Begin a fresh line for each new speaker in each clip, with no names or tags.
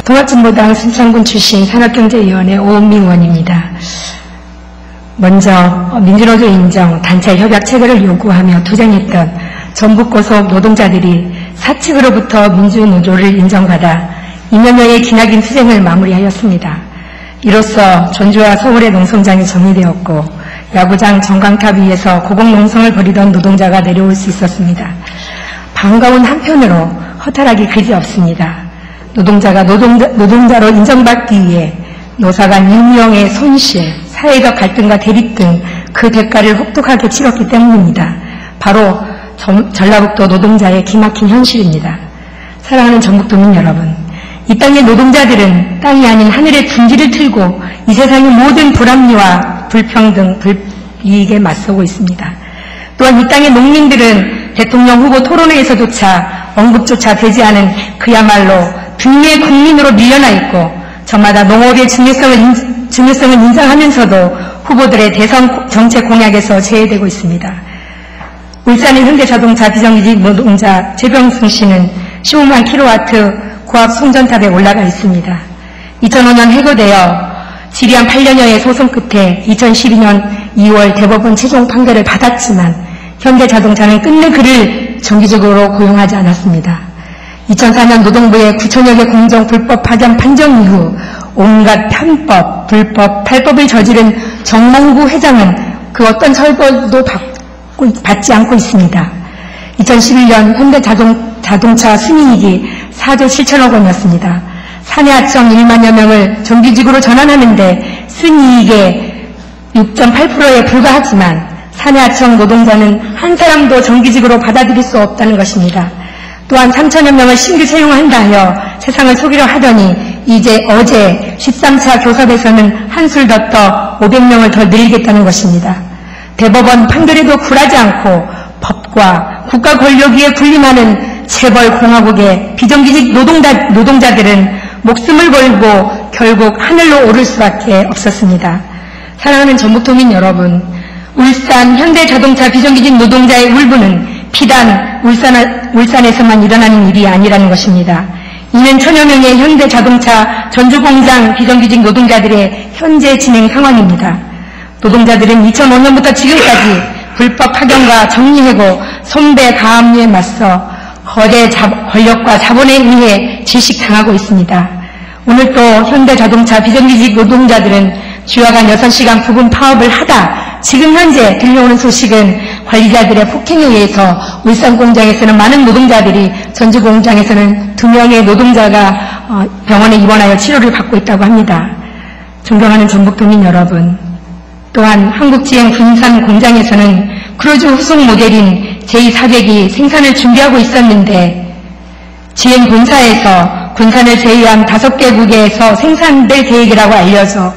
통합진보당 순천군 출신 산업경제위원회 오은미 의원입니다. 먼저 민주노조 인정 단체 협약 체계를 요구하며 투쟁했던 전북 고속 노동자들이 사측으로부터 민주노조를 인정받아 2년여의 기나긴 투쟁을 마무리하였습니다. 이로써 전주와 서울의 농성장이 정리되었고 야구장 전광탑 위에서 고공농성을 벌이던 노동자가 내려올 수 있었습니다. 반가운 한편으로 허탈하기 그지없습니다. 노동자가 노동자로 인정받기 위해 노사 간 인명의 손실, 사회적 갈등과 대립 등 그 대가를 혹독하게 치렀기 때문입니다. 바로 전라북도 노동자의 기막힌 현실입니다. 사랑하는 전북도민 여러분, 이 땅의 노동자들은 땅이 아닌 하늘의 둥지를 틀고 이 세상의 모든 불합리와 불평등, 불이익에 맞서고 있습니다. 또한 이 땅의 농민들은 대통령 후보 토론회에서조차 언급조차 되지 않은 그야말로 등의 국민으로 밀려나 있고 저마다 농업의 중요성을 인정하면서도 후보들의 대선 정책 공약에서 제외되고 있습니다. 울산의 현대자동차 비정규직 노동자 최병승 씨는 15만 킬로와트 고압 송전탑에 올라가 있습니다. 2005년 해고되어 지리한 8년여의 소송 끝에 2012년 2월 대법원 최종 판결을 받았지만 현대자동차는 끝내 그를 정기적으로 고용하지 않았습니다. 2004년 노동부의 9천여 개 공정 불법 파견 판정 이후 온갖 편법, 불법, 탈법을 저지른 정몽구 회장은 그 어떤 처벌도 받지 않고 있습니다. 2011년 현대자동차 순이익이 4조 7천억 원이었습니다. 사내하청 1만여 명을 정규직으로 전환하는데 순이익의 6.8%에 불과하지만 사내하청 노동자는 한 사람도 정규직으로 받아들일 수 없다는 것입니다. 또한 3천여 명을 신규 채용한다 하여 세상을 속이려 하더니 어제 13차 교섭에서는 한술 더 떠 500명을 더 늘리겠다는 것입니다. 대법원 판결에도 굴하지 않고 법과 국가 권력 위에 군림하는 재벌 공화국의 비정규직 노동자들은 목숨을 걸고 결국 하늘로 오를 수밖에 없었습니다. 사랑하는 전북도민 여러분, 울산 현대자동차 비정규직 노동자의 울분은 비단 울산에서만 일어나는 일이 아니라는 것입니다. 이는 천여 명의 현대자동차 전주공장 비정규직 노동자들의 현재 진행 상황입니다. 노동자들은 2005년부터 지금까지 불법 파견과 정리해고, 손배 가압류에 맞서 거대 권력과 자본에 의해 질식당하고 있습니다. 오늘 또 현대자동차 비정규직 노동자들은 주와 간 6시간 부분 파업을 하다 지금 현재 들려오는 소식은 관리자들의 폭행에 의해서 울산 공장에서는 많은 노동자들이, 전주 공장에서는 2명의 노동자가 병원에 입원하여 치료를 받고 있다고 합니다. 존경하는 전북도민 여러분, 또한 한국지행 군산 공장에서는 크루즈 후속 모델인 J400이 생산을 준비하고 있었는데 지행 본사에서 군산을 제외한 5개국에서 생산될 계획이라고 알려져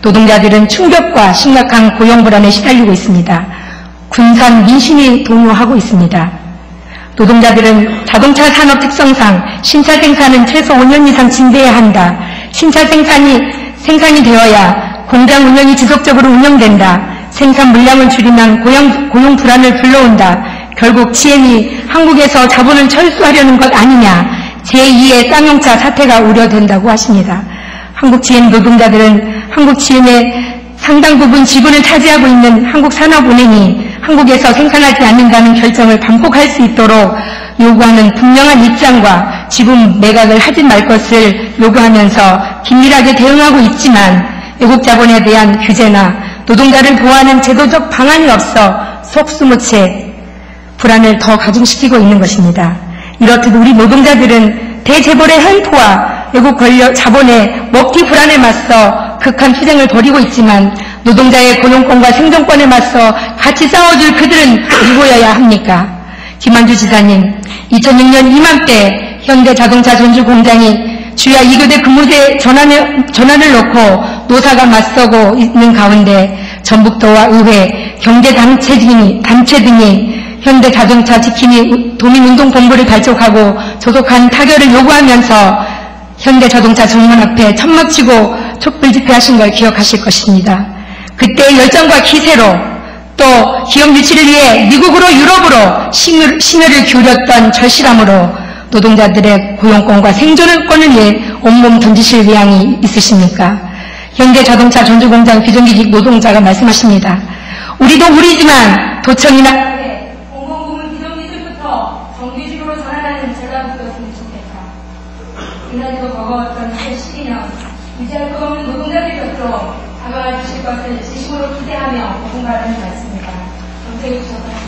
노동자들은 충격과 심각한 고용 불안에 시달리고 있습니다. 군산 민심이 동요하고 있습니다. 노동자들은 자동차 산업 특성상 신차 생산은 최소 5년 이상 진대해야 한다. 신차 생산이 되어야 공장 운영이 지속적으로 운영된다. 생산 물량을 줄이면 고용 불안을 불러온다. 결국 GM이 한국에서 자본을 철수하려는 것 아니냐. 제2의 쌍용차 사태가 우려된다고 하십니다. 한국 GM 노동자들은 한국 GM의 상당 부분 지분을 차지하고 있는 한국산업은행이 한국에서 생산하지 않는다는 결정을 반복할 수 있도록 요구하는 분명한 입장과 지분 매각을 하지 말 것을 요구하면서 긴밀하게 대응하고 있지만 외국 자본에 대한 규제나 노동자를 보호하는 제도적 방안이 없어 속수무책 불안을 더 가중시키고 있는 것입니다. 이렇듯 우리 노동자들은 대재벌의 횡포와 외국 권력 자본의 먹튀 불안에 맞서 극한 투쟁을 벌이고 있지만 노동자의 고용권과 생존권에 맞서 같이 싸워줄 그들은 누구여야 합니까? 김한주 지사님, 2006년 이맘때 현대자동차 전주 공장이 주야 2교대 근무제 전환을 놓고 노사가 맞서고 있는 가운데 전북도와 의회, 경제단체 등이 현대자동차 지킴이 도민운동본부를 발족하고 조속한 타결을 요구하면서 현대자동차 정문 앞에 천막 치고 촛불 집회하신 걸 기억하실 것입니다. 그때의 열정과 기세로 또 기업 유치를 위해 미국으로 유럽으로 심혈을 기울였던 절실함으로 노동자들의 고용권과 생존권을 위해 온몸 던지실 의향이 있으십니까? 현대자동차 전주공장 비정규직 노동자가 말씀하십니다. 우리도 우리지만 도청이나 공공부문 비정규직부터 정규직으로 전환하는 전략부터 했으면 좋겠다. 이날도 버거웠던 2012년 유지할 것 없는 노동자들 곁으로 다가와 주실 것을 진심으로 기대하며 고군바라는 말씀입니다. 정태욱 수석님.